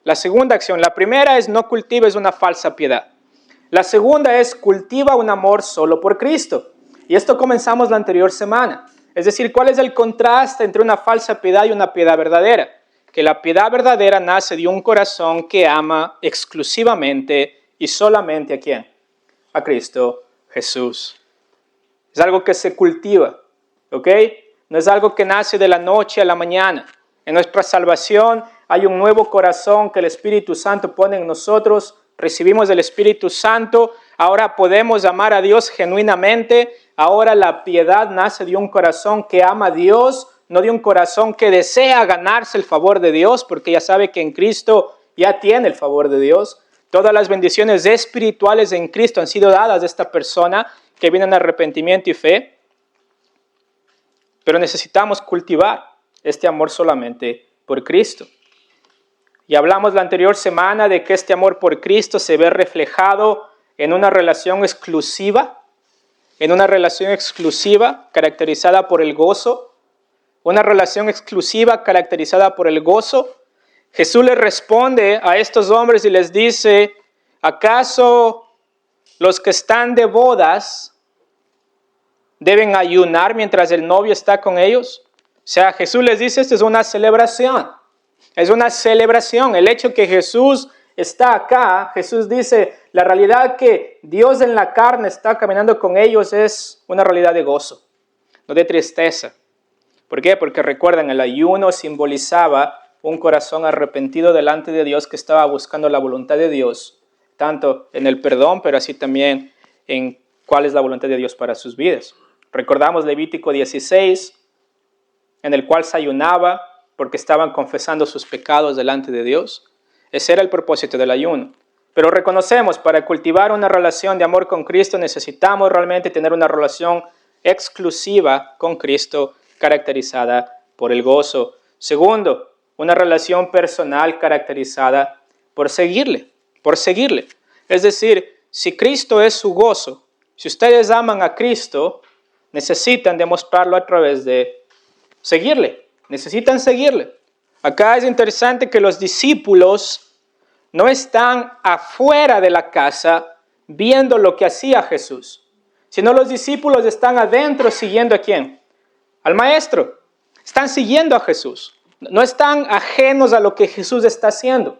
La segunda acción, la primera es no cultives una falsa piedad. La segunda es cultiva un amor solo por Cristo. Y esto comenzamos la anterior semana. Es decir, ¿cuál es el contraste entre una falsa piedad y una piedad verdadera? Que la piedad verdadera nace de un corazón que ama exclusivamente y solamente ¿a quién? A Cristo Jesús. Es algo que se cultiva, ¿ok? No es algo que nace de la noche a la mañana. En nuestra salvación hay un nuevo corazón que el Espíritu Santo pone en nosotros. Recibimos el Espíritu Santo. Ahora podemos amar a Dios genuinamente. Ahora la piedad nace de un corazón que ama a Dios, no de un corazón que desea ganarse el favor de Dios, porque ya sabe que en Cristo ya tiene el favor de Dios. Todas las bendiciones espirituales en Cristo han sido dadas a esta persona que viene en arrepentimiento y fe. Pero necesitamos cultivar este amor solamente por Cristo. Y hablamos la anterior semana de que este amor por Cristo se ve reflejado en una relación exclusiva, caracterizada por el gozo, una relación exclusiva caracterizada por el gozo. Jesús les responde a estos hombres y les dice, ¿acaso los que están de bodas deben ayunar mientras el novio está con ellos? O sea, Jesús les dice, esto es una celebración. Es una celebración. El hecho que Jesús está acá, Jesús dice, la realidad que Dios en la carne está caminando con ellos es una realidad de gozo, no de tristeza. ¿Por qué? Porque recuerdan, el ayuno simbolizaba un corazón arrepentido delante de Dios que estaba buscando la voluntad de Dios, tanto en el perdón, pero así también en cuál es la voluntad de Dios para sus vidas. Recordamos Levítico 16, en el cual se ayunaba porque estaban confesando sus pecados delante de Dios. Ese era el propósito del ayuno. Pero reconocemos, para cultivar una relación de amor con Cristo necesitamos realmente tener una relación exclusiva con Cristo caracterizada por el gozo. Segundo, una relación personal caracterizada por seguirle. Es decir, si Cristo es su gozo, si ustedes aman a Cristo, necesitan demostrarlo a través de seguirle. Necesitan seguirle. Acá es interesante que los discípulos no están afuera de la casa viendo lo que hacía Jesús, sino los discípulos están adentro siguiendo ¿a quién? Al Maestro. Están siguiendo a Jesús. No están ajenos a lo que Jesús está haciendo.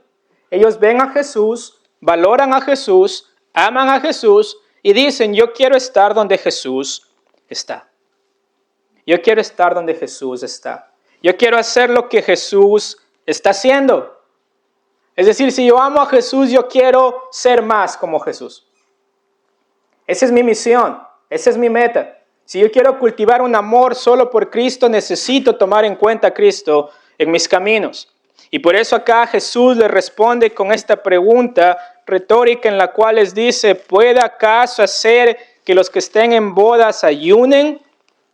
Ellos ven a Jesús, valoran a Jesús, aman a Jesús y dicen, yo quiero estar donde Jesús está. Yo quiero estar donde Jesús está. Yo quiero hacer lo que Jesús está haciendo. Es decir, si yo amo a Jesús, yo quiero ser más como Jesús. Esa es mi misión, esa es mi meta. Si yo quiero cultivar un amor solo por Cristo, necesito tomar en cuenta a Cristo en mis caminos. Y por eso acá Jesús le responde con esta pregunta retórica en la cual les dice, ¿puede acaso hacer que los que estén en bodas ayunen,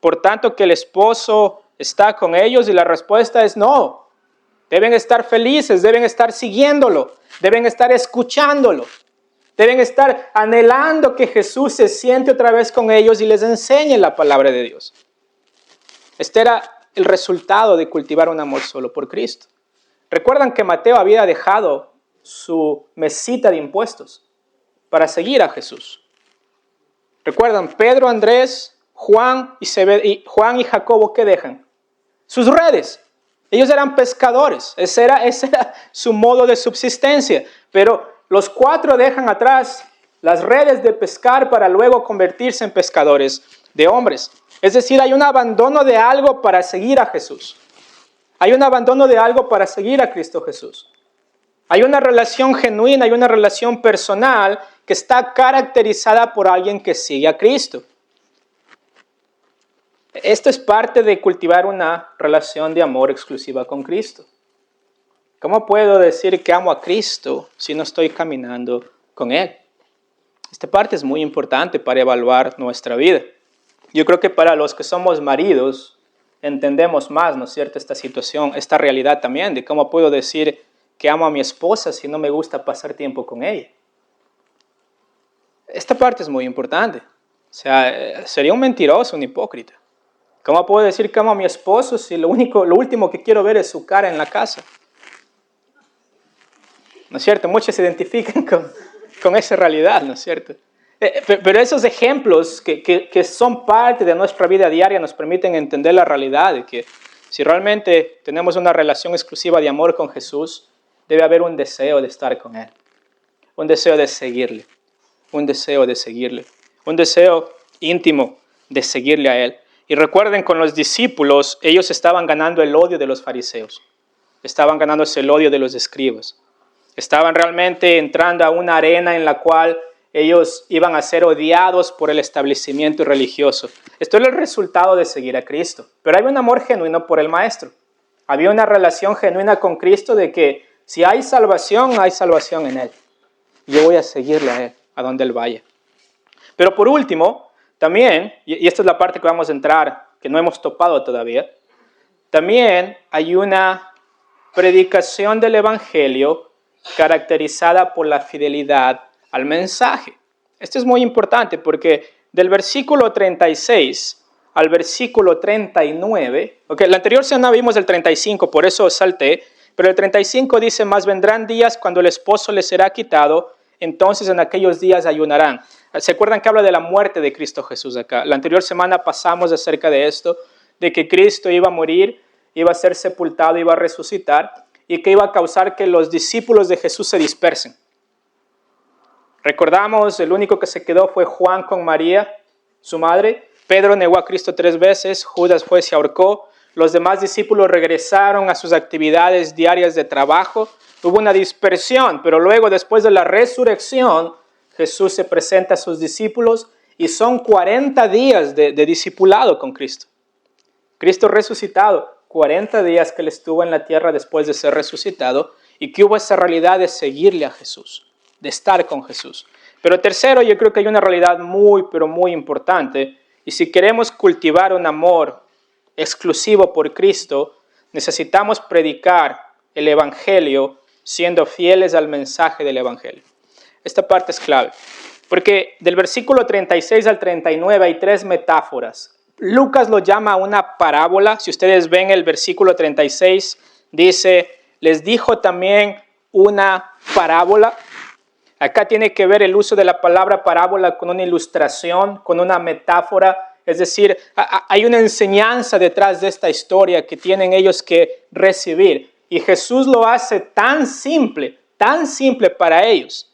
por tanto que el esposo está con ellos? Y la respuesta es no. Deben estar felices, deben estar siguiéndolo, deben estar escuchándolo, deben estar anhelando que Jesús se siente otra vez con ellos y les enseñe la palabra de Dios. Este era el resultado de cultivar un amor solo por Cristo. Recuerdan que Mateo había dejado su mesita de impuestos para seguir a Jesús. Recuerdan, Pedro, Andrés, Juan y Jacobo, ¿qué dejan? Sus redes. Ellos eran pescadores. Ese era su modo de subsistencia. Pero los 4 dejan atrás las redes de pescar para luego convertirse en pescadores de hombres. Es decir, hay un abandono de algo para seguir a Jesús. Hay un abandono de algo para seguir a Cristo Jesús. Hay una relación genuina, hay una relación personal que está caracterizada por alguien que sigue a Cristo. Esto es parte de cultivar una relación de amor exclusiva con Cristo. ¿Cómo puedo decir que amo a Cristo si no estoy caminando con Él? Esta parte es muy importante para evaluar nuestra vida. Yo creo que para los que somos maridos entendemos más, ¿no es cierto?, esta situación, esta realidad también de cómo puedo decir que amo a mi esposa si no me gusta pasar tiempo con ella. Esta parte es muy importante. O sea, sería un mentiroso, un hipócrita. ¿Cómo puedo decir que amo a mi esposo si lo último que quiero ver es su cara en la casa? ¿no es cierto? Muchos se identifican con esa realidad, ¿no es cierto? Pero esos ejemplos que son parte de nuestra vida diaria nos permiten entender la realidad de que si realmente tenemos una relación exclusiva de amor con Jesús, debe haber un deseo de estar con Él, un deseo de seguirle, un deseo de seguirle, un deseo íntimo de seguirle a Él. Y recuerden, con los discípulos, ellos estaban ganando el odio de los fariseos, estaban ganándose el odio de los escribas, estaban realmente entrando a una arena en la cual ellos iban a ser odiados por el establecimiento religioso. Esto es el resultado de seguir a Cristo. Pero hay un amor genuino por el Maestro. Había una relación genuina con Cristo de que si hay salvación en Él. Yo voy a seguirle a Él, a donde Él vaya. Pero por último, también, y esta es la parte que vamos a entrar, que no hemos topado todavía, también hay una predicación del Evangelio caracterizada por la fidelidad al mensaje. Esto es muy importante porque del versículo 36 al versículo 39, la anterior semana vimos el 35, por eso salté, pero el 35 dice, mas vendrán días cuando el esposo les será quitado, entonces en aquellos días ayunarán. ¿Se acuerdan que habla de la muerte de Cristo Jesús acá? La anterior semana pasamos acerca de esto, de que Cristo iba a morir, iba a ser sepultado, iba a resucitar y que iba a causar que los discípulos de Jesús se dispersen. Recordamos, el único que se quedó fue Juan con María, su madre. Pedro negó a Cristo 3 veces, Judas fue y se ahorcó. Los demás discípulos regresaron a sus actividades diarias de trabajo. Hubo una dispersión, pero luego, después de la resurrección, Jesús se presenta a sus discípulos y son 40 días de discipulado con Cristo. Cristo resucitado, 40 días que Él estuvo en la tierra después de ser resucitado y que hubo esa realidad de seguirle a Jesús, de estar con Jesús. Pero tercero, yo creo que hay una realidad muy, pero muy importante. Y si queremos cultivar un amor exclusivo por Cristo, necesitamos predicar el Evangelio siendo fieles al mensaje del Evangelio. Esta parte es clave, porque del versículo 36 al 39 hay 3 metáforas. Lucas lo llama una parábola. Si ustedes ven el versículo 36, dice, les dijo también una parábola. Acá tiene que ver el uso de la palabra parábola con una ilustración, con una metáfora. Es decir, hay una enseñanza detrás de esta historia que tienen ellos que recibir. Y Jesús lo hace tan simple para ellos,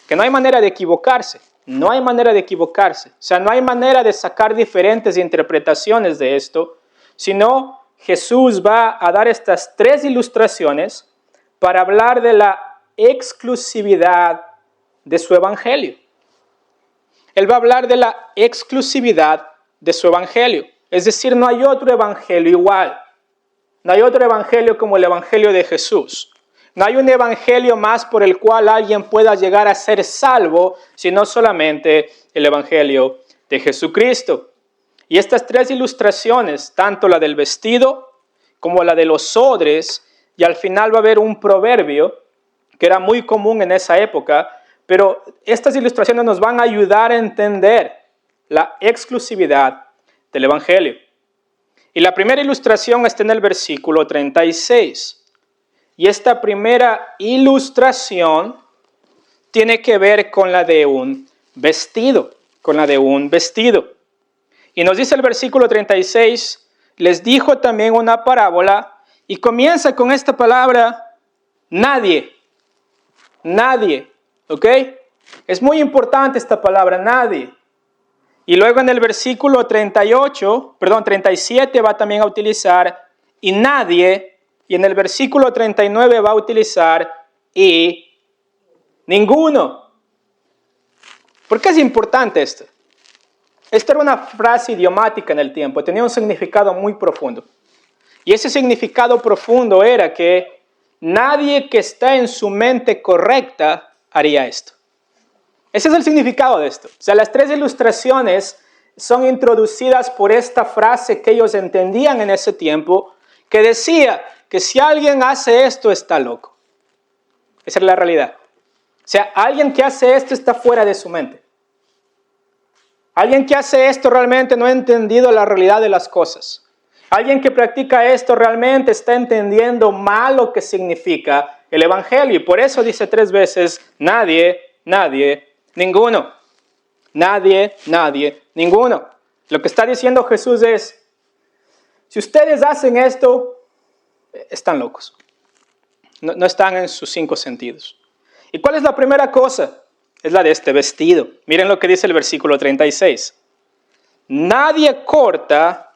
que no hay manera de equivocarse. No hay manera de equivocarse. O sea, no hay manera de sacar diferentes interpretaciones de esto, sino Jesús va a dar estas 3 ilustraciones para hablar de la exclusividad de su evangelio. Él va a hablar de la exclusividad de su evangelio. Es decir, no hay otro evangelio igual. No hay otro evangelio como el evangelio de Jesús. No hay un evangelio más por el cual alguien pueda llegar a ser salvo, sino solamente el evangelio de Jesucristo. Y estas 3 ilustraciones, tanto la del vestido como la de los odres, y al final va a haber un proverbio que era muy común en esa época, pero estas ilustraciones nos van a ayudar a entender la exclusividad del evangelio. Y la primera ilustración está en el versículo 36. Y esta primera ilustración tiene que ver con la de un vestido, Y nos dice el versículo 36, les dijo también una parábola y comienza con esta palabra, nadie, ¿ok? Es muy importante esta palabra, nadie. Y luego en el versículo 37 va también a utilizar y nadie. Y en el versículo 39 va a utilizar y ninguno. ¿Por qué es importante esto? Esta era una frase idiomática en el tiempo, tenía un significado muy profundo. Y ese significado profundo era que nadie que está en su mente correcta haría esto. Ese es el significado de esto. O sea, las 3 ilustraciones son introducidas por esta frase que ellos entendían en ese tiempo, que decía que si alguien hace esto está loco. Esa es la realidad. O sea, alguien que hace esto está fuera de su mente. Alguien que hace esto realmente no ha entendido la realidad de las cosas. Alguien que practica esto realmente está entendiendo mal lo que significa el evangelio. Y por eso dice 3 veces, nadie, nadie, ninguno. Nadie, nadie, ninguno. Lo que está diciendo Jesús es, si ustedes hacen esto, están locos. No están en sus 5 sentidos. ¿Y cuál es la primera cosa? Es la de este vestido. Miren lo que dice el versículo 36. Nadie corta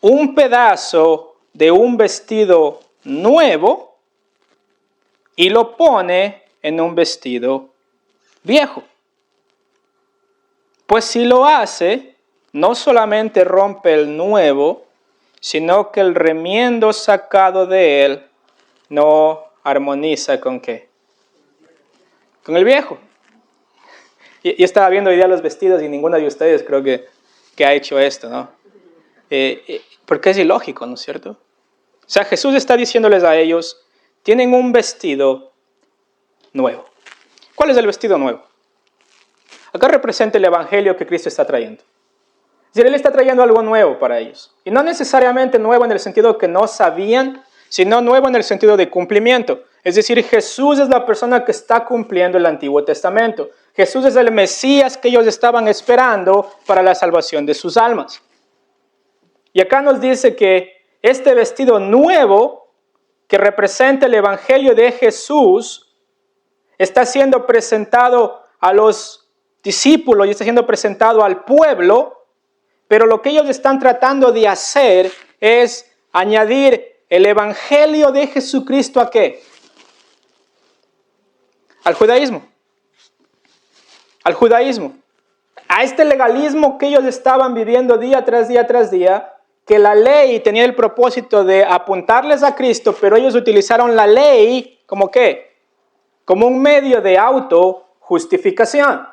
un pedazo de un vestido nuevo y lo pone en un vestido viejo. Pues si lo hace, no solamente rompe el nuevo, sino que el remiendo sacado de él no armoniza ¿con qué? Con el viejo. Y estaba viendo hoy día los vestidos y ninguno de ustedes creo que ha hecho esto, ¿no? Porque es ilógico, ¿no es cierto? O sea, Jesús está diciéndoles a ellos, tienen un vestido nuevo. ¿Cuál es el vestido nuevo? Acá representa el evangelio que Cristo está trayendo. Es decir, Él está trayendo algo nuevo para ellos. Y no necesariamente nuevo en el sentido que no sabían, sino nuevo en el sentido de cumplimiento. Es decir, Jesús es la persona que está cumpliendo el Antiguo Testamento. Jesús es el Mesías que ellos estaban esperando para la salvación de sus almas. Y acá nos dice que este vestido nuevo, que representa el Evangelio de Jesús, está siendo presentado a los discípulos y está siendo presentado al pueblo, pero lo que ellos están tratando de hacer es añadir el Evangelio de Jesucristo ¿a qué? Al judaísmo. Al judaísmo. A este legalismo que ellos estaban viviendo día tras día tras día, que la ley tenía el propósito de apuntarles a Cristo, pero ellos utilizaron la ley ¿como qué? Como un medio de autojustificación.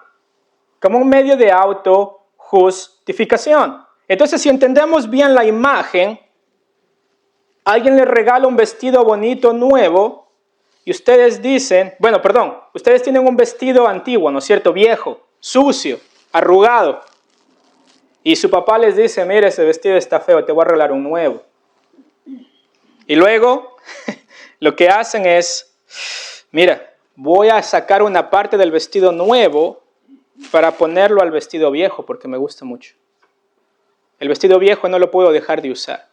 Como un medio de autojustificación. Entonces, si entendemos bien la imagen, alguien les regala un vestido bonito, nuevo, y ustedes dicen, ustedes tienen un vestido antiguo, ¿no es cierto? Viejo, sucio, arrugado. Y su papá les dice, mira, ese vestido está feo, te voy a regalar un nuevo. Y luego, lo que hacen es, mira, voy a sacar una parte del vestido nuevo para ponerlo al vestido viejo, porque me gusta mucho. El vestido viejo no lo puedo dejar de usar.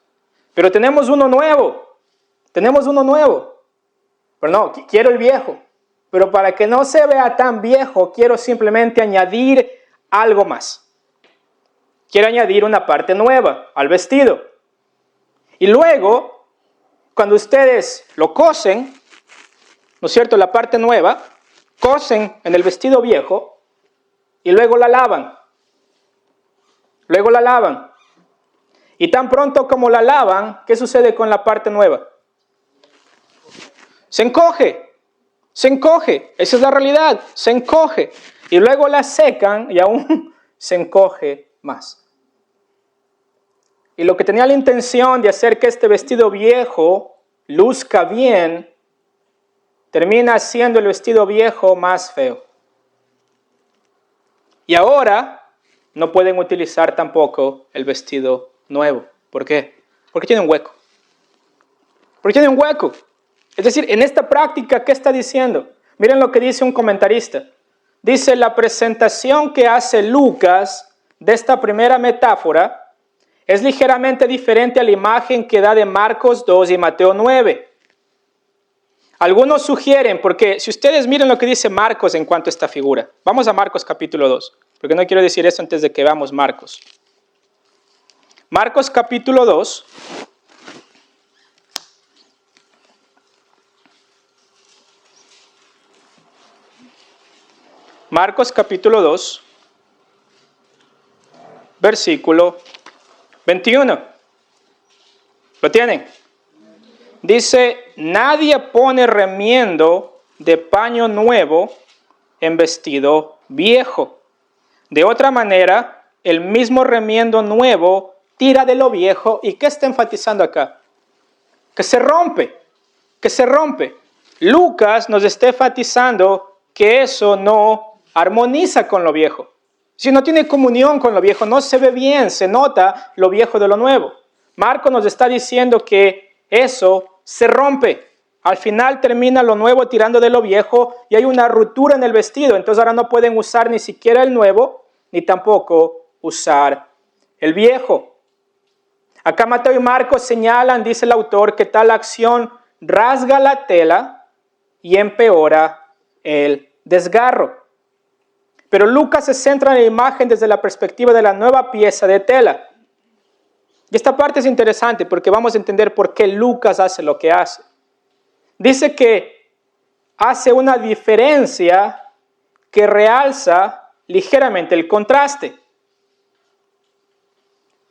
Pero tenemos uno nuevo. Pero no, quiero el viejo. Pero para que no se vea tan viejo, quiero simplemente añadir algo más. Quiero añadir una parte nueva al vestido. Y luego, cuando ustedes lo cosen, ¿no es cierto? La parte nueva, cosen en el vestido viejo y luego la lavan. Y tan pronto como la lavan, ¿qué sucede con la parte nueva? Se encoge. Esa es la realidad, se encoge. Y luego la secan y aún se encoge más. Y lo que tenía la intención de hacer que este vestido viejo luzca bien, termina haciendo el vestido viejo más feo. Y ahora no pueden utilizar tampoco el vestido nuevo. ¿Por qué? Porque tiene un hueco. Es decir, en esta práctica, ¿qué está diciendo? Miren lo que dice un comentarista. Dice, la presentación que hace Lucas de esta primera metáfora es ligeramente diferente a la imagen que da de Marcos 2 y Mateo 9. Algunos sugieren, porque si ustedes miren lo que dice Marcos en cuanto a esta figura. Vamos a Marcos capítulo 2, porque no quiero decir eso antes de que veamos Marcos. Marcos capítulo 2. Marcos capítulo 2, versículo 21. ¿Lo tienen? Dice, nadie pone remiendo de paño nuevo en vestido viejo. De otra manera, el mismo remiendo nuevo tira de lo viejo. ¿Y qué está enfatizando acá? Que se rompe. Lucas nos está enfatizando que eso no armoniza con lo viejo. Si no tiene comunión con lo viejo, no se ve bien, se nota lo viejo de lo nuevo. Marcos nos está diciendo que eso se rompe. Al final termina lo nuevo tirando de lo viejo y hay una ruptura en el vestido. Entonces ahora no pueden usar ni siquiera el nuevo, ni tampoco usar el viejo. Acá Mateo y Marcos señalan, dice el autor, que tal acción rasga la tela y empeora el desgarro. Pero Lucas se centra en la imagen desde la perspectiva de la nueva pieza de tela. Y esta parte es interesante porque vamos a entender por qué Lucas hace lo que hace. Dice que hace una diferencia que realza ligeramente el contraste,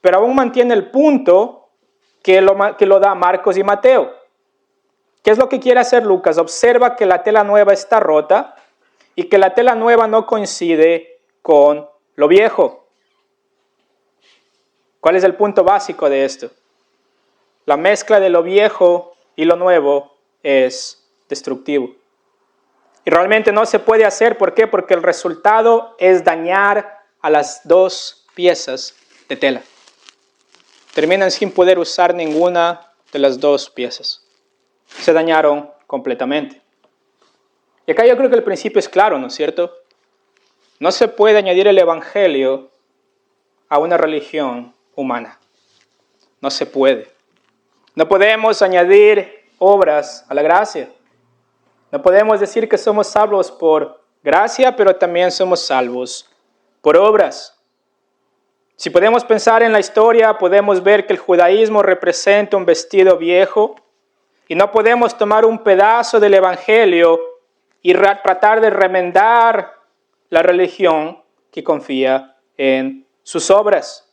pero aún mantiene el punto que lo da Marcos y Mateo. ¿Qué es lo que quiere hacer Lucas? Observa que la tela nueva está rota y que la tela nueva no coincide con lo viejo. ¿Cuál es el punto básico de esto? La mezcla de lo viejo y lo nuevo es destructivo. Y realmente no se puede hacer. ¿Por qué? Porque el resultado es dañar a las dos piezas de tela. Terminan sin poder usar ninguna de las dos piezas. Se dañaron completamente. Y acá yo creo que el principio es claro, ¿no es cierto? No se puede añadir el evangelio a una religión humana. No se puede. No podemos añadir obras a la gracia. No podemos decir que somos salvos por gracia, pero también somos salvos por obras. Si podemos pensar en la historia, podemos ver que el judaísmo representa un vestido viejo y no podemos tomar un pedazo del evangelio y tratar de remendar la religión que confía en sus obras.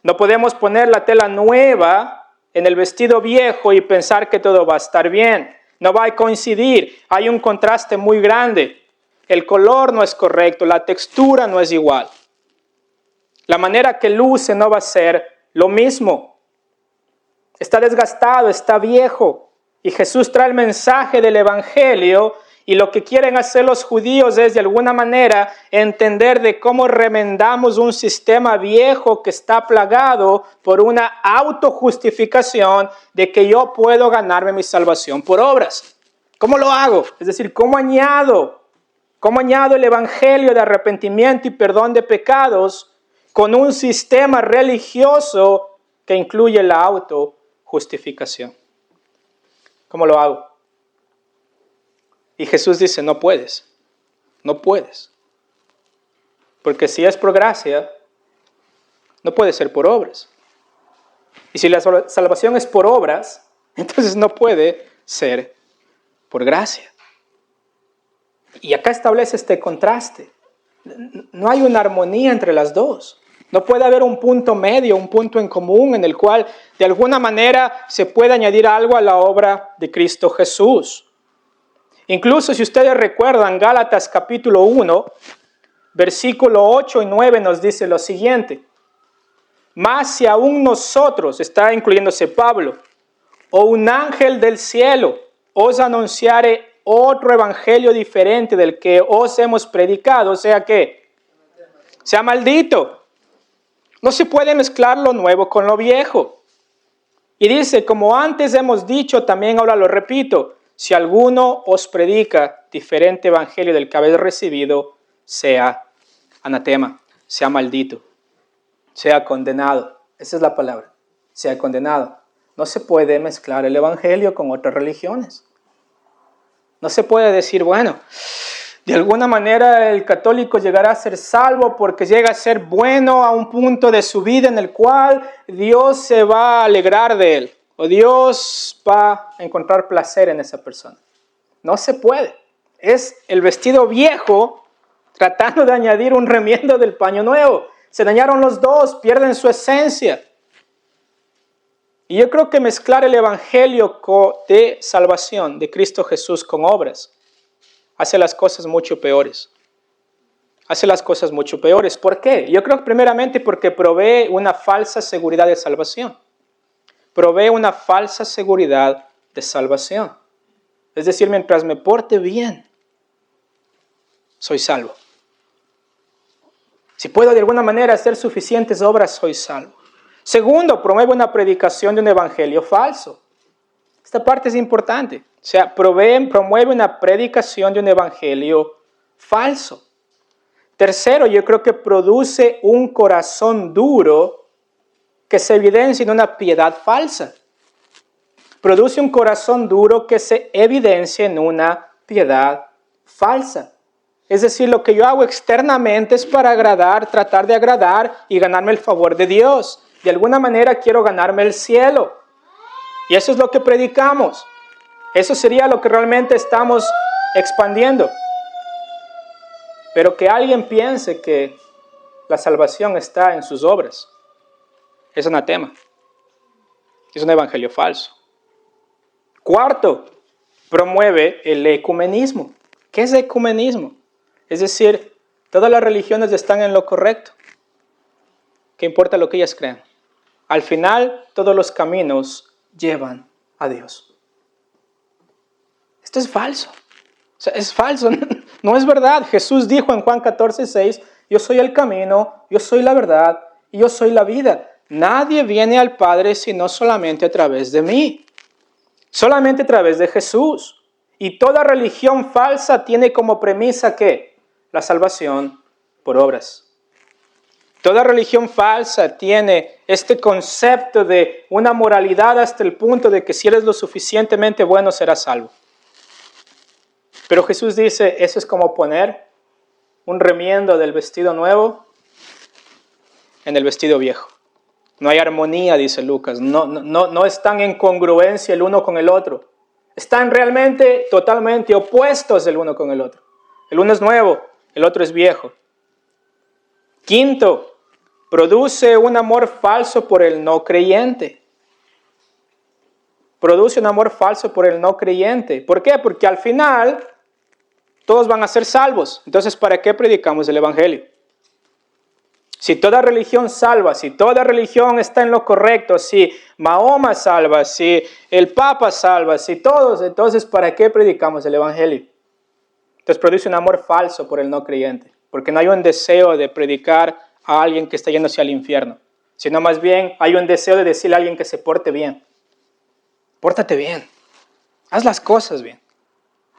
No podemos poner la tela nueva en el vestido viejo y pensar que todo va a estar bien. No va a coincidir. Hay un contraste muy grande. El color no es correcto, la textura no es igual. La manera que luce no va a ser lo mismo. Está desgastado, está viejo. Y Jesús trae el mensaje del evangelio y lo que quieren hacer los judíos es de alguna manera entender de cómo remendamos un sistema viejo que está plagado por una autojustificación de que yo puedo ganarme mi salvación por obras. ¿Cómo lo hago? Es decir, ¿cómo añado el evangelio de arrepentimiento y perdón de pecados con un sistema religioso que incluye la autojustificación? ¿Cómo lo hago? Y Jesús dice, no puedes. Porque si es por gracia, no puede ser por obras. Y si la salvación es por obras, entonces no puede ser por gracia. Y acá establece este contraste. No hay una armonía entre las dos. No puede haber un punto medio, un punto en común en el cual de alguna manera se puede añadir algo a la obra de Cristo Jesús. Incluso si ustedes recuerdan, Gálatas capítulo 1, versículo 8 y 9 nos dice lo siguiente. Mas si aún nosotros, está incluyéndose Pablo, o un ángel del cielo os anunciare otro evangelio diferente del que os hemos predicado, o sea que sea maldito. No se puede mezclar lo nuevo con lo viejo. Y dice, como antes hemos dicho, también ahora lo repito, si alguno os predica diferente evangelio del que habéis recibido, sea anatema, sea maldito, sea condenado. Esa es la palabra, sea condenado. No se puede mezclar el evangelio con otras religiones. No se puede decir, bueno, de alguna manera el católico llegará a ser salvo porque llega a ser bueno a un punto de su vida en el cual Dios se va a alegrar de él. O Dios va a encontrar placer en esa persona. No se puede. Es el vestido viejo tratando de añadir un remiendo del paño nuevo. Se dañaron los dos, pierden su esencia. Y yo creo que mezclar el evangelio de salvación de Cristo Jesús con obras hace las cosas mucho peores. ¿Por qué? Yo creo que primeramente porque provee una falsa seguridad de salvación. Es decir, mientras me porte bien, soy salvo. Si puedo de alguna manera hacer suficientes obras, soy salvo. Segundo, promueve una predicación de un evangelio falso. Esta parte es importante. sea, promueve una predicación de un evangelio falso. Tercero, yo creo que produce un corazón duro que se evidencia en una piedad falsa. Produce un corazón duro que se evidencia en una piedad falsa. Es decir, lo que yo hago externamente es para agradar, tratar de agradar y ganarme el favor de Dios. De alguna manera quiero ganarme el cielo. Y eso es lo que predicamos. Eso sería lo que realmente estamos expandiendo. Pero que alguien piense que la salvación está en sus obras es anatema. Es un evangelio falso. Cuarto, promueve el ecumenismo. ¿Qué es ecumenismo? Es decir, todas las religiones están en lo correcto. ¿Qué importa lo que ellas crean? Al final, todos los caminos llevan a Dios. Esto es falso. O sea, es falso, no es verdad. Jesús dijo en Juan 14:6, yo soy el camino, yo soy la verdad y yo soy la vida. Nadie viene al Padre sino solamente a través de mí. Solamente a través de Jesús. Y toda religión falsa tiene como premisa ¿qué? La salvación por obras. Toda religión falsa tiene este concepto de una moralidad hasta el punto de que si eres lo suficientemente bueno serás salvo. Pero Jesús dice, eso es como poner un remiendo del vestido nuevo en el vestido viejo. No hay armonía, dice Lucas. No están en congruencia el uno con el otro. Están realmente totalmente opuestos el uno con el otro. El uno es nuevo, el otro es viejo. Quinto, produce un amor falso por el no creyente. Produce un amor falso por el no creyente. ¿Por qué? Porque al final todos van a ser salvos. Entonces, ¿para qué predicamos el evangelio? Si toda religión salva, si toda religión está en lo correcto, si Mahoma salva, si el Papa salva, si todos, entonces ¿para qué predicamos el evangelio? Entonces produce un amor falso por el no creyente, porque no hay un deseo de predicar a alguien que está yéndose al infierno, sino más bien hay un deseo de decirle a alguien que se porte bien. Pórtate bien, haz las cosas bien.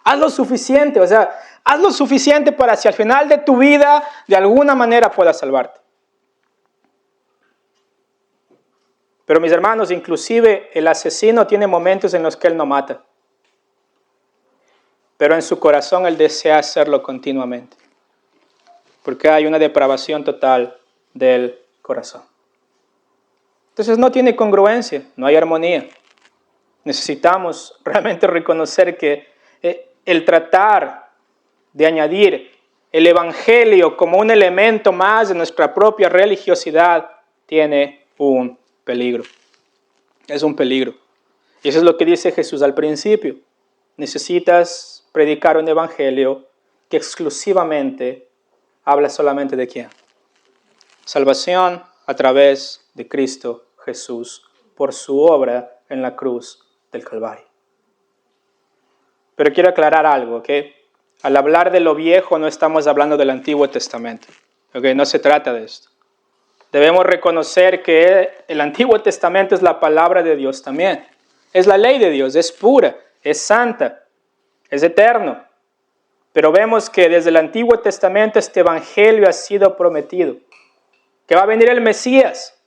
Haz lo suficiente, haz lo suficiente para si al final de tu vida de alguna manera puedas salvarte. Pero mis hermanos, inclusive el asesino tiene momentos en los que él no mata. Pero en su corazón él desea hacerlo continuamente. Porque hay una depravación total del corazón. Entonces no tiene congruencia, no hay armonía. Necesitamos realmente reconocer que el tratar de añadir el evangelio como un elemento más de nuestra propia religiosidad tiene un peligro. Es un peligro. Y eso es lo que dice Jesús al principio. Necesitas predicar un evangelio que exclusivamente habla solamente de ¿quién? Salvación a través de Cristo Jesús por su obra en la cruz del Calvario. Pero quiero aclarar algo, ¿ok? Al hablar de lo viejo no estamos hablando del Antiguo Testamento, ¿ok? No se trata de esto. Debemos reconocer que el Antiguo Testamento es la palabra de Dios también. Es la ley de Dios, es pura, es santa, es eterno. Pero vemos que desde el Antiguo Testamento este evangelio ha sido prometido, que va a venir el Mesías.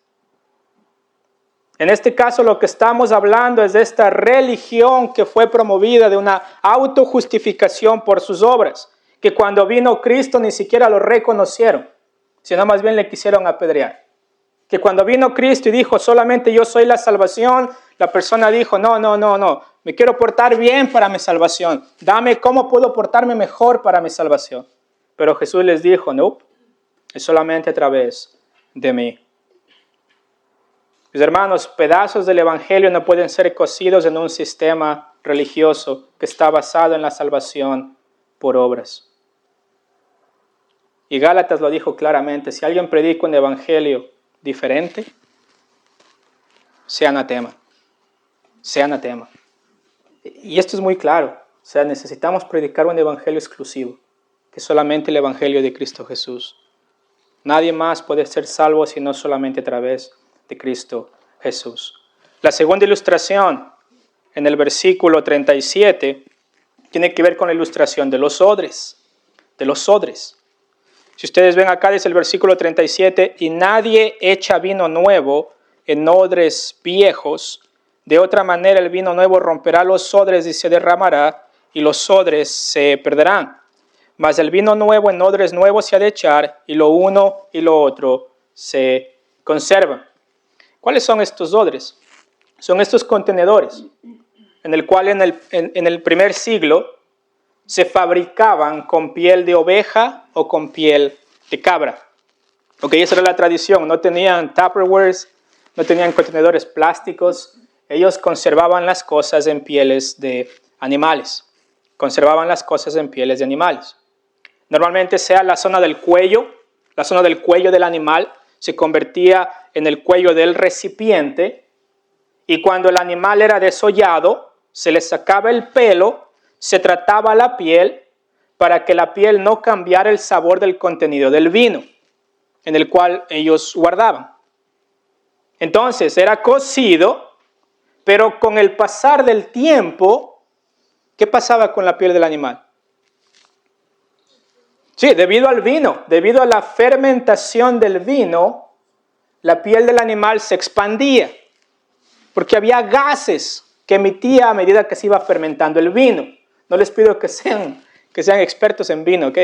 En este caso lo que estamos hablando es de esta religión que fue promovida de una autojustificación por sus obras, que cuando vino Cristo ni siquiera lo reconocieron, sino más bien le quisieron apedrear. Que cuando vino Cristo y dijo solamente yo soy la salvación, la persona dijo no, me quiero portar bien para mi salvación, dame cómo puedo portarme mejor para mi salvación. Pero Jesús les dijo no, es solamente a través de mí. Mis hermanos, pedazos del evangelio no pueden ser cocidos en un sistema religioso que está basado en la salvación por obras. Y Gálatas lo dijo claramente, si alguien predica un evangelio diferente, sea anatema. Sea anatema. Y esto es muy claro. O sea, necesitamos predicar un evangelio exclusivo, que es solamente el evangelio de Cristo Jesús. Nadie más puede ser salvo sino solamente a través de Cristo Jesús. La segunda ilustración en el versículo 37 tiene que ver con la ilustración de los odres. Si ustedes ven acá, dice el versículo 37, y nadie echa vino nuevo en odres viejos. De otra manera el vino nuevo romperá los odres y se derramará, y los odres se perderán. Mas el vino nuevo en odres nuevos se ha de echar, y lo uno y lo otro se conservan. ¿Cuáles son estos odres? Son estos contenedores en el cual en el primer siglo se fabricaban con piel de oveja o con piel de cabra. Ok, esa era la tradición. No tenían Tupperwares, no tenían contenedores plásticos. Ellos conservaban las cosas en pieles de animales. Normalmente sea la zona del cuello del animal se convertía en el cuello del recipiente, y cuando el animal era desollado, se le sacaba el pelo, se trataba la piel para que la piel no cambiara el sabor del contenido del vino en el cual ellos guardaban. Entonces era cocido, pero con el pasar del tiempo, ¿qué pasaba con la piel del animal? Sí, debido al vino, debido a la fermentación del vino, la piel del animal se expandía, porque había gases que emitía a medida que se iba fermentando el vino. No les pido que sean expertos en vino, ¿ok?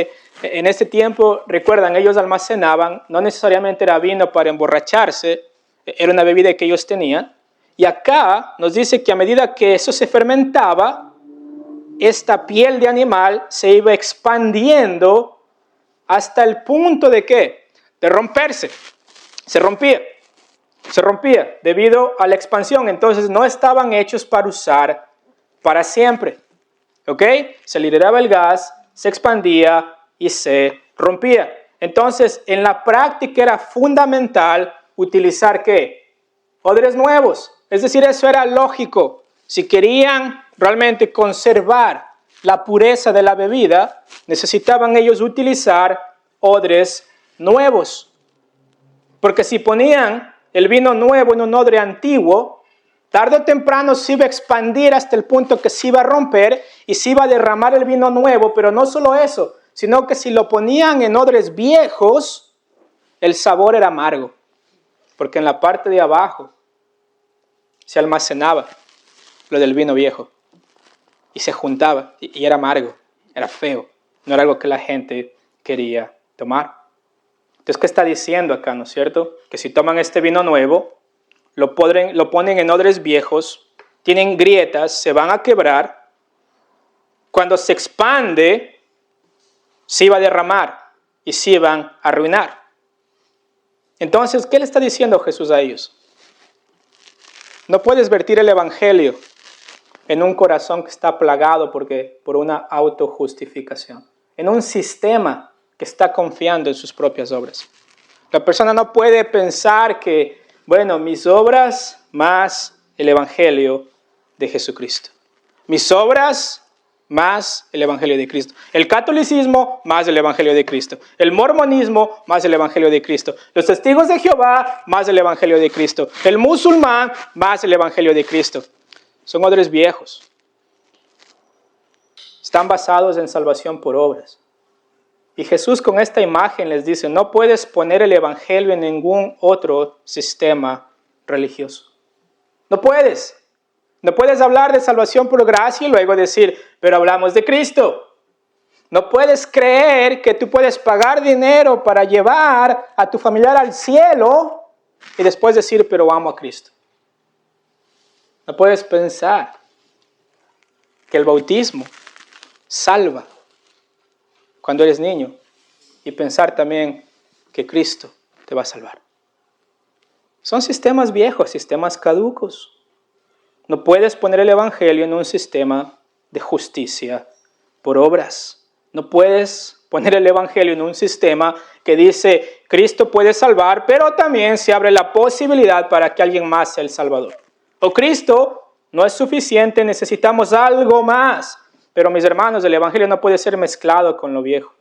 En ese tiempo, recuerdan, ellos almacenaban, no necesariamente era vino para emborracharse, era una bebida que ellos tenían. Y acá nos dice que a medida que eso se fermentaba, esta piel de animal se iba expandiendo hasta el punto de ¿qué? De romperse. Se rompía debido a la expansión. Entonces no estaban hechos para usar para siempre. ¿Ok? Se liberaba el gas, se expandía y se rompía. Entonces, en la práctica era fundamental utilizar ¿qué? Odres nuevos. Es decir, eso era lógico. Si querían realmente conservar la pureza de la bebida, necesitaban ellos utilizar odres nuevos. Porque si ponían el vino nuevo en un odre antiguo, tarde o temprano se iba a expandir hasta el punto que se iba a romper y se iba a derramar el vino nuevo. Pero no solo eso, sino que si lo ponían en odres viejos, el sabor era amargo. Porque en la parte de abajo se almacenaba lo del vino viejo. Y se juntaba y era amargo, era feo. No era algo que la gente quería tomar. Entonces, ¿qué está diciendo acá, no es cierto? Que si toman este vino nuevo, lo ponen en odres viejos, tienen grietas, se van a quebrar. Cuando se expande, se iba a derramar y se iban a arruinar. Entonces, ¿qué le está diciendo Jesús a ellos? No puedes vertir el evangelio en un corazón que está plagado por una autojustificación, en un sistema que está confiando en sus propias obras. La persona no puede pensar que, bueno, mis obras más el evangelio de Jesucristo. Mis obras más el evangelio de Cristo. El catolicismo más el evangelio de Cristo. El mormonismo más el evangelio de Cristo. Los testigos de Jehová más el evangelio de Cristo. El musulmán más el evangelio de Cristo. Son odres viejos. Están basados en salvación por obras. Y Jesús con esta imagen les dice, no puedes poner el evangelio en ningún otro sistema religioso. No puedes. No puedes hablar de salvación por gracia y luego decir, pero hablamos de Cristo. No puedes creer que tú puedes pagar dinero para llevar a tu familiar al cielo y después decir, pero amo a Cristo. No puedes pensar que el bautismo salva cuando eres niño y pensar también que Cristo te va a salvar. Son sistemas viejos, sistemas caducos. No puedes poner el evangelio en un sistema de justicia por obras. No puedes poner el evangelio en un sistema que dice Cristo puede salvar, pero también se abre la posibilidad para que alguien más sea el Salvador. O Cristo no es suficiente, necesitamos algo más. Pero mis hermanos, el evangelio no puede ser mezclado con lo viejo.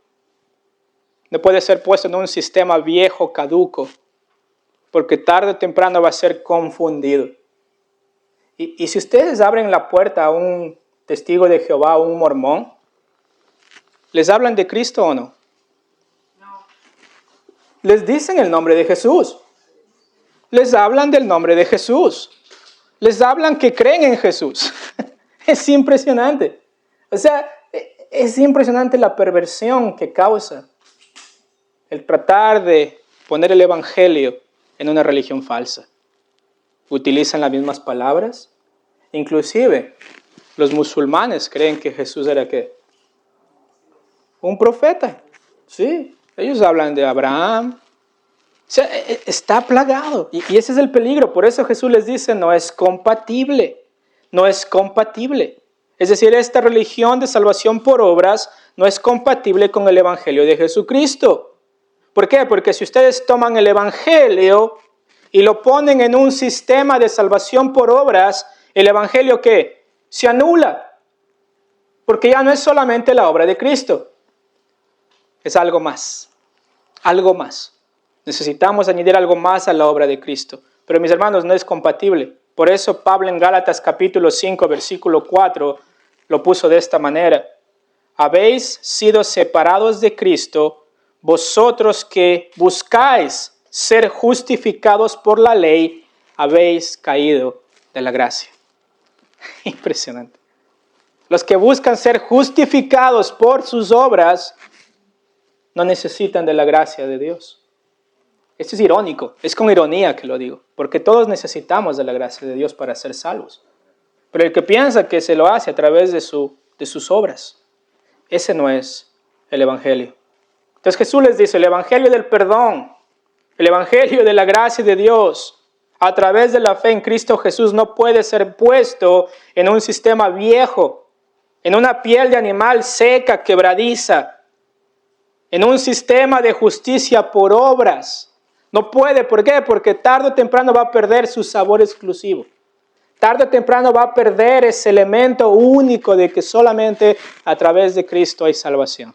No puede ser puesto en un sistema viejo, caduco, porque tarde o temprano va a ser confundido. Y si ustedes abren la puerta a un testigo de Jehová o un mormón, ¿les hablan de Cristo o no? Les dicen el nombre de Jesús. Les hablan del nombre de Jesús. Les hablan que creen en Jesús. Es impresionante. O sea, es impresionante la perversión que causa el tratar de poner el evangelio en una religión falsa. Utilizan las mismas palabras. Inclusive, los musulmanes creen que Jesús era ¿qué? Un profeta. Sí, ellos hablan de Abraham. O sea, está plagado. Y ese es el peligro. Por eso Jesús les dice, no es compatible. No es compatible. Es decir, esta religión de salvación por obras no es compatible con el evangelio de Jesucristo. ¿Por qué? Porque si ustedes toman el evangelio y lo ponen en un sistema de salvación por obras, el evangelio ¿qué? Se anula. Porque ya no es solamente la obra de Cristo. Es algo más. Algo más. Necesitamos añadir algo más a la obra de Cristo. Pero mis hermanos, no es compatible. Por eso Pablo en Gálatas capítulo 5, versículo 4, lo puso de esta manera. Habéis sido separados de Cristo, vosotros que buscáis ser justificados por la ley, habéis caído de la gracia. Impresionante. Los que buscan ser justificados por sus obras, no necesitan de la gracia de Dios. Esto es irónico, es con ironía que lo digo, porque todos necesitamos de la gracia de Dios para ser salvos. Pero el que piensa que se lo hace a través de sus obras, ese no es el evangelio. Entonces Jesús les dice, el evangelio del perdón, el evangelio de la gracia de Dios, a través de la fe en Cristo Jesús no puede ser puesto en un sistema viejo, en una piel de animal seca, quebradiza, en un sistema de justicia por obras. No puede, ¿por qué? Porque tarde o temprano va a perder su sabor exclusivo. Tarde o temprano va a perder ese elemento único de que solamente a través de Cristo hay salvación.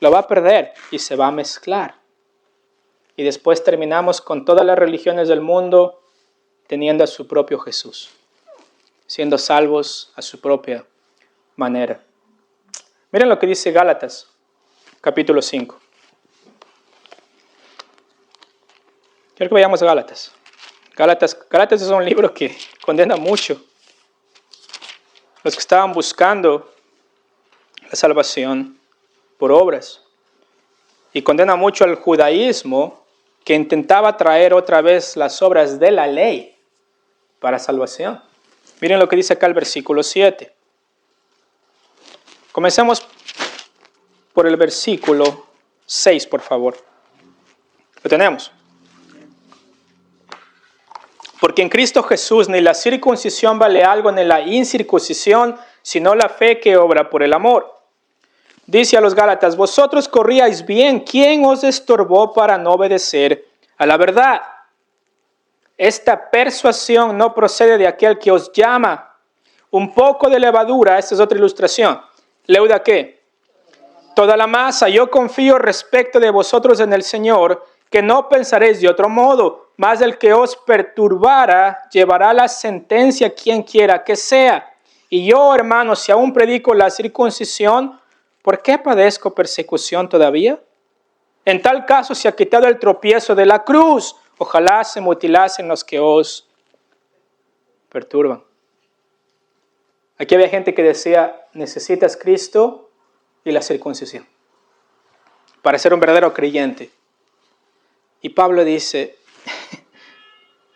Lo va a perder y se va a mezclar. Y después terminamos con todas las religiones del mundo teniendo a su propio Jesús, siendo salvos a su propia manera. Miren lo que dice Gálatas, capítulo 5. Quiero que vayamos a Gálatas. Gálatas es un libro que condena mucho los que estaban buscando la salvación por obras. Y condena mucho al judaísmo que intentaba traer otra vez las obras de la ley para salvación. Miren lo que dice acá el versículo 7. Comencemos por el versículo 6, por favor. ¿Lo tenemos? Porque en Cristo Jesús ni la circuncisión vale algo ni la incircuncisión, sino la fe que obra por el amor. Dice a los Gálatas, vosotros corríais bien, ¿quién os estorbó para no obedecer a la verdad? Esta persuasión no procede de aquel que os llama. Un poco de levadura, esta es otra ilustración. ¿Leuda qué? Toda la masa. Yo confío respecto de vosotros en el Señor, que no pensaréis de otro modo, mas el que os perturbara llevará la sentencia quien quiera que sea. Y yo, hermanos, si aún predico la circuncisión, ¿por qué padezco persecución todavía? En tal caso se ha quitado el tropiezo de la cruz. Ojalá se mutilasen los que os perturban. Aquí había gente que decía, necesitas Cristo y la circuncisión para ser un verdadero creyente. Y Pablo dice,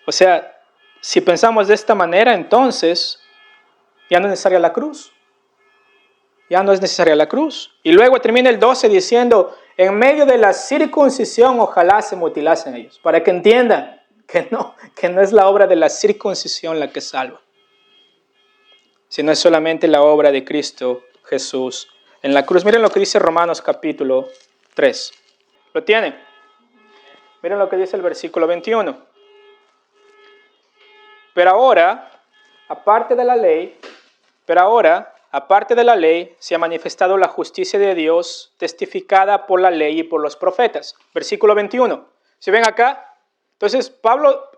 o sea, si pensamos de esta manera, entonces ya no es necesaria la cruz. Ya no es necesaria la cruz. Y luego termina el 12 diciendo, en medio de la circuncisión, ojalá se mutilasen ellos. Para que entiendan que no es la obra de la circuncisión la que salva, sino es solamente la obra de Cristo Jesús en la cruz. Miren lo que dice Romanos capítulo 3. ¿Lo tienen? Miren lo que dice el versículo 21. Pero ahora, aparte de la ley, se ha manifestado la justicia de Dios testificada por la ley y por los profetas. Versículo 21. ¿Se ven acá? Entonces, Pablo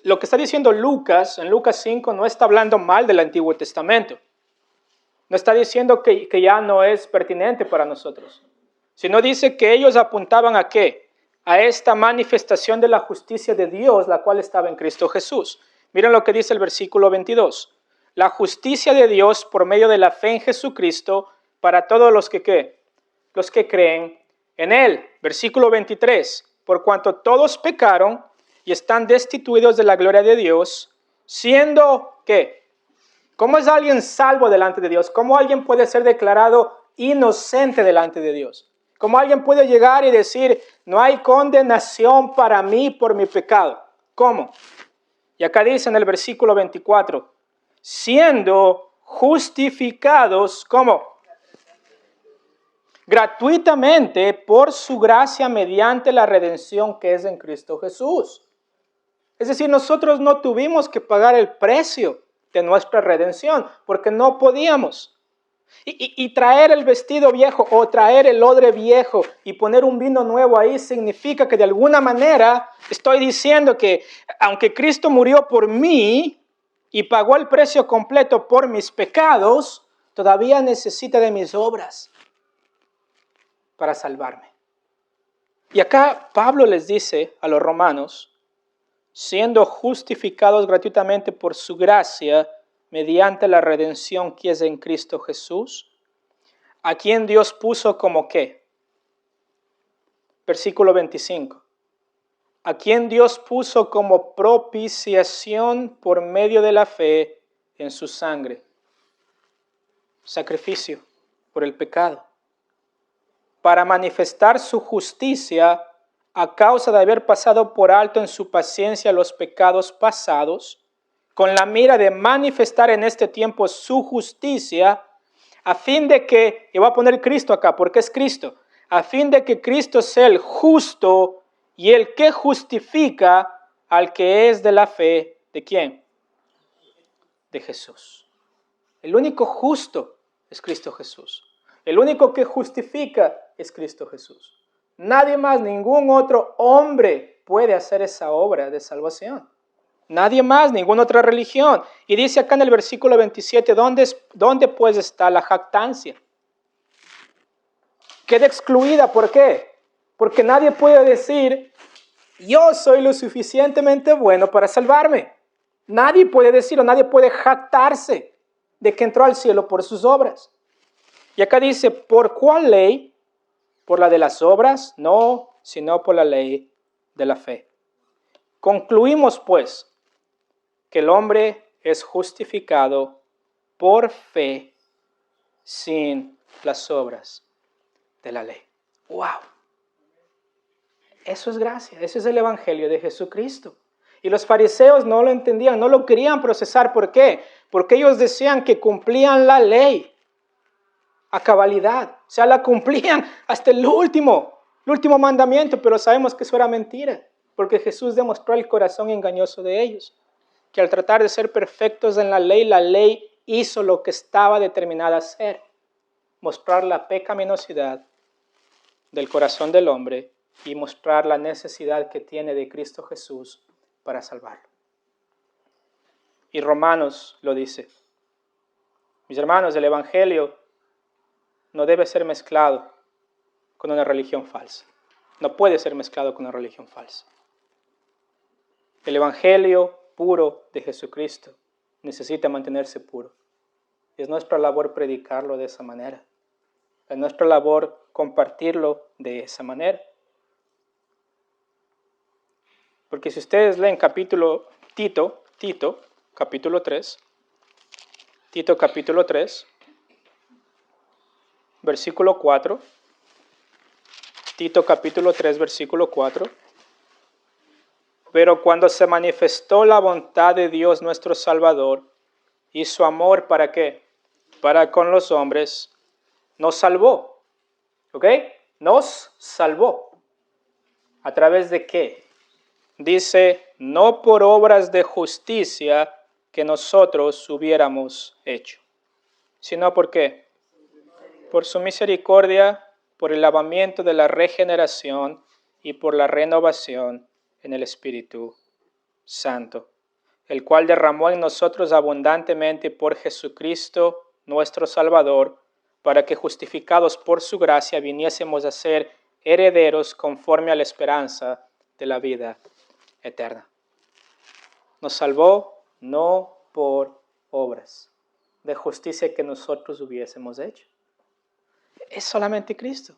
lo que está diciendo Lucas, en Lucas 5, no está hablando mal del Antiguo Testamento. No está diciendo que ya no es pertinente para nosotros, sino dice que ellos apuntaban ¿a qué? A esta manifestación de la justicia de Dios, la cual estaba en Cristo Jesús. Miren lo que dice el versículo 22. La justicia de Dios por medio de la fe en Jesucristo para todos los que ¿qué? Los que creen en Él. Versículo 23. Por cuanto todos pecaron y están destituidos de la gloria de Dios, siendo ¿qué? ¿Cómo es alguien salvo delante de Dios? ¿Cómo alguien puede ser declarado inocente delante de Dios? ¿Cómo alguien puede llegar y decir, no hay condenación para mí por mi pecado? ¿Cómo? Y acá dice en el versículo 24, siendo justificados, ¿cómo? Gratuitamente por su gracia mediante la redención que es en Cristo Jesús. Es decir, nosotros no tuvimos que pagar el precio de nuestra redención, porque no podíamos. Y traer el vestido viejo o traer el odre viejo y poner un vino nuevo ahí significa que de alguna manera estoy diciendo que aunque Cristo murió por mí y pagó el precio completo por mis pecados, todavía necesita de mis obras para salvarme. Y acá Pablo les dice a los romanos, siendo justificados gratuitamente por su gracia, mediante la redención que es en Cristo Jesús, a quien Dios puso como ¿qué? Versículo 25. A quien Dios puso como propiciación por medio de la fe en su sangre. Sacrificio por el pecado. Para manifestar su justicia a causa de haber pasado por alto en su paciencia los pecados pasados, con la mira de manifestar en este tiempo su justicia, a fin de que, y voy a poner Cristo acá, porque es Cristo, a fin de que Cristo sea el justo y el que justifica al que es de la fe, ¿de quién? De Jesús. El único justo es Cristo Jesús. El único que justifica es Cristo Jesús. Nadie más, ningún otro hombre puede hacer esa obra de salvación. Nadie más, ninguna otra religión. Y dice acá en el versículo 27, ¿dónde pues está la jactancia? Queda excluida, ¿por qué? Porque nadie puede decir, yo soy lo suficientemente bueno para salvarme. Nadie puede decirlo, nadie puede jactarse de que entró al cielo por sus obras. Y acá dice, ¿por cuál ley? ¿Por la de las obras? No, sino por la ley de la fe. Concluimos pues que el hombre es justificado por fe sin las obras de la ley. ¡Wow! Eso es gracia, ese es el evangelio de Jesucristo. Y los fariseos no lo entendían, no lo querían procesar. ¿Por qué? Porque ellos decían que cumplían la ley a cabalidad. O sea, la cumplían hasta el último mandamiento, pero sabemos que eso era mentira, porque Jesús demostró el corazón engañoso de ellos, que al tratar de ser perfectos en la ley hizo lo que estaba determinada a hacer, mostrar la pecaminosidad del corazón del hombre y mostrar la necesidad que tiene de Cristo Jesús para salvarlo. Y Romanos lo dice. Mis hermanos, el evangelio no debe ser mezclado con una religión falsa. No puede ser mezclado con una religión falsa. El evangelio puro de Jesucristo necesita mantenerse puro. Es nuestra labor predicarlo de esa manera. Es nuestra labor compartirlo de esa manera. Porque si ustedes leen Tito capítulo 3, versículo 4, Tito capítulo 3, versículo 4, pero cuando se manifestó la bondad de Dios nuestro Salvador y su amor, ¿para qué? Para con los hombres, nos salvó, ¿ok? Nos salvó. ¿A través de qué? Dice, no por obras de justicia que nosotros hubiéramos hecho, sino ¿por qué? Por su misericordia, por el lavamiento de la regeneración y por la renovación en el Espíritu Santo, el cual derramó en nosotros abundantemente por Jesucristo nuestro Salvador, para que justificados por su gracia viniésemos a ser herederos conforme a la esperanza de la vida eterna. Nos salvó no por obras de justicia que nosotros hubiésemos hecho. Es solamente Cristo.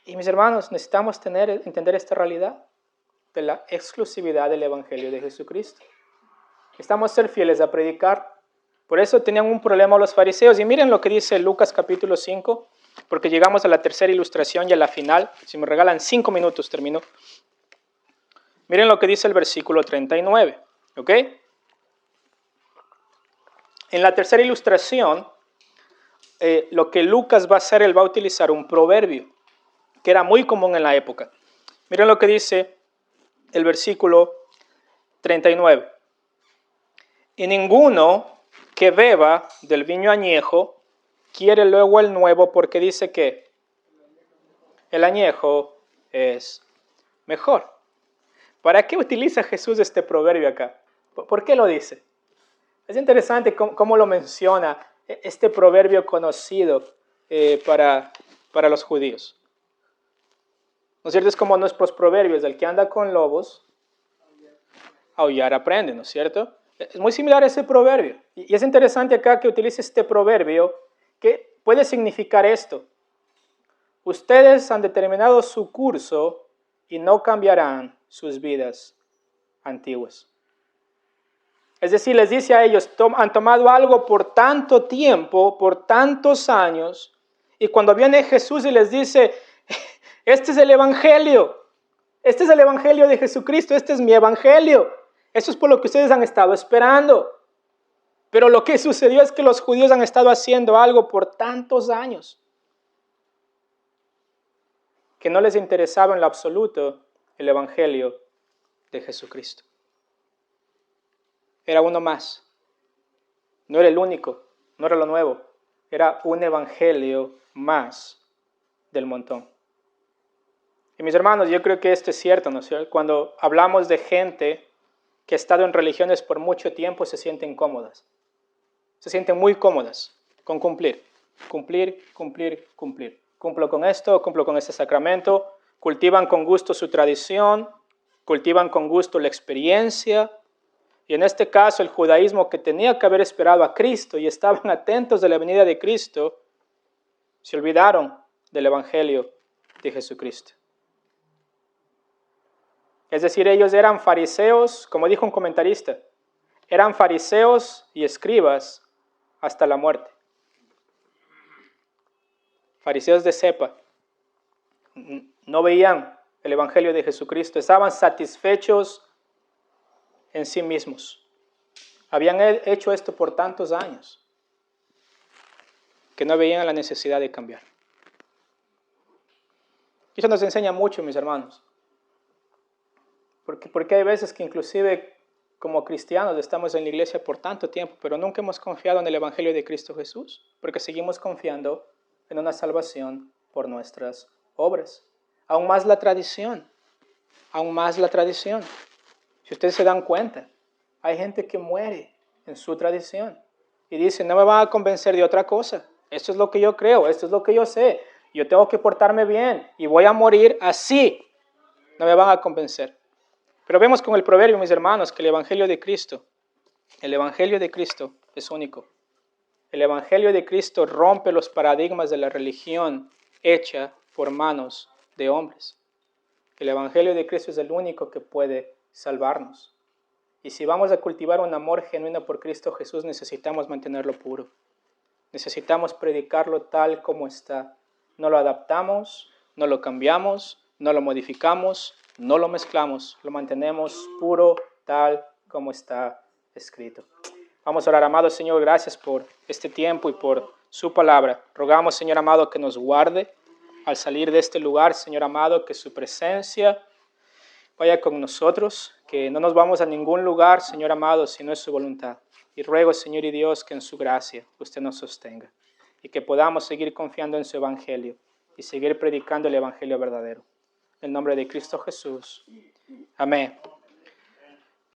Y mis hermanos, necesitamos entender esta realidad de la exclusividad del Evangelio de Jesucristo. Necesitamos ser fieles a predicar. Por eso tenían un problema los fariseos. Y miren lo que dice Lucas capítulo 5, porque llegamos a la tercera ilustración y a la final. Si me regalan 5 minutos, termino. Miren lo que dice el versículo 39. ¿Ok? En la tercera ilustración, lo que Lucas va a hacer, él va a utilizar un proverbio que era muy común en la época. Miren lo que dice el versículo 39. Y ninguno que beba del vino añejo quiere luego el nuevo, porque dice que el añejo es mejor. ¿Para qué utiliza Jesús este proverbio acá? ¿Por qué lo dice? Es interesante cómo lo menciona este proverbio conocido para los judíos. ¿No es cierto? Es como nuestros proverbios, el que anda con lobos, aullar aprende, ¿no es cierto? Es muy similar a ese proverbio. Y es interesante acá que utilice este proverbio que puede significar esto. Ustedes han determinado su curso y no cambiarán sus vidas antiguas. Es decir, les dice a ellos, han tomado algo por tanto tiempo, por tantos años, y cuando viene Jesús y les dice, este es el Evangelio de Jesucristo, este es mi Evangelio. Eso es por lo que ustedes han estado esperando. Pero lo que sucedió es que los judíos han estado haciendo algo por tantos años que no les interesaba en lo absoluto el Evangelio de Jesucristo. Era uno más. No era el único, no era lo nuevo. Era un Evangelio más del montón. Y mis hermanos, yo creo que esto es cierto, ¿no es cierto? Cuando hablamos de gente que ha estado en religiones por mucho tiempo, se sienten cómodas. Se sienten muy cómodas con cumplir. Cumplir. Cumplo con esto, cumplo con este sacramento. Cultivan con gusto su tradición, cultivan con gusto la experiencia. Y en este caso, el judaísmo, que tenía que haber esperado a Cristo y estaban atentos de la venida de Cristo, se olvidaron del Evangelio de Jesucristo. Es decir, ellos eran fariseos, como dijo un comentarista, eran fariseos y escribas hasta la muerte. Fariseos de cepa. No veían el Evangelio de Jesucristo, estaban satisfechos en sí mismos. Habían hecho esto por tantos años que no veían la necesidad de cambiar. Eso nos enseña mucho, mis hermanos. Porque hay veces que inclusive como cristianos estamos en la iglesia por tanto tiempo, pero nunca hemos confiado en el Evangelio de Cristo Jesús, porque seguimos confiando en una salvación por nuestras obras. Aún más la tradición. Si ustedes se dan cuenta, hay gente que muere en su tradición y dice, no me van a convencer de otra cosa. Esto es lo que yo creo, esto es lo que yo sé. Yo tengo que portarme bien y voy a morir así. No me van a convencer. Pero vemos con el proverbio, mis hermanos, que el Evangelio de Cristo es único. El Evangelio de Cristo rompe los paradigmas de la religión hecha por manos de hombres. El Evangelio de Cristo es el único que puede salvarnos. Y si vamos a cultivar un amor genuino por Cristo Jesús, necesitamos mantenerlo puro. Necesitamos predicarlo tal como está. No lo adaptamos, no lo cambiamos, no lo modificamos, no lo mezclamos. Lo mantenemos puro tal como está escrito. Vamos a orar. Amado Señor, gracias por este tiempo y por su palabra. Rogamos, Señor amado, que nos guarde al salir de este lugar, Señor amado, que su presencia vaya con nosotros, que no nos vamos a ningún lugar, Señor amado, si no es su voluntad. Y ruego, Señor y Dios, que en su gracia usted nos sostenga y que podamos seguir confiando en su Evangelio y seguir predicando el Evangelio verdadero. En el nombre de Cristo Jesús. Amén.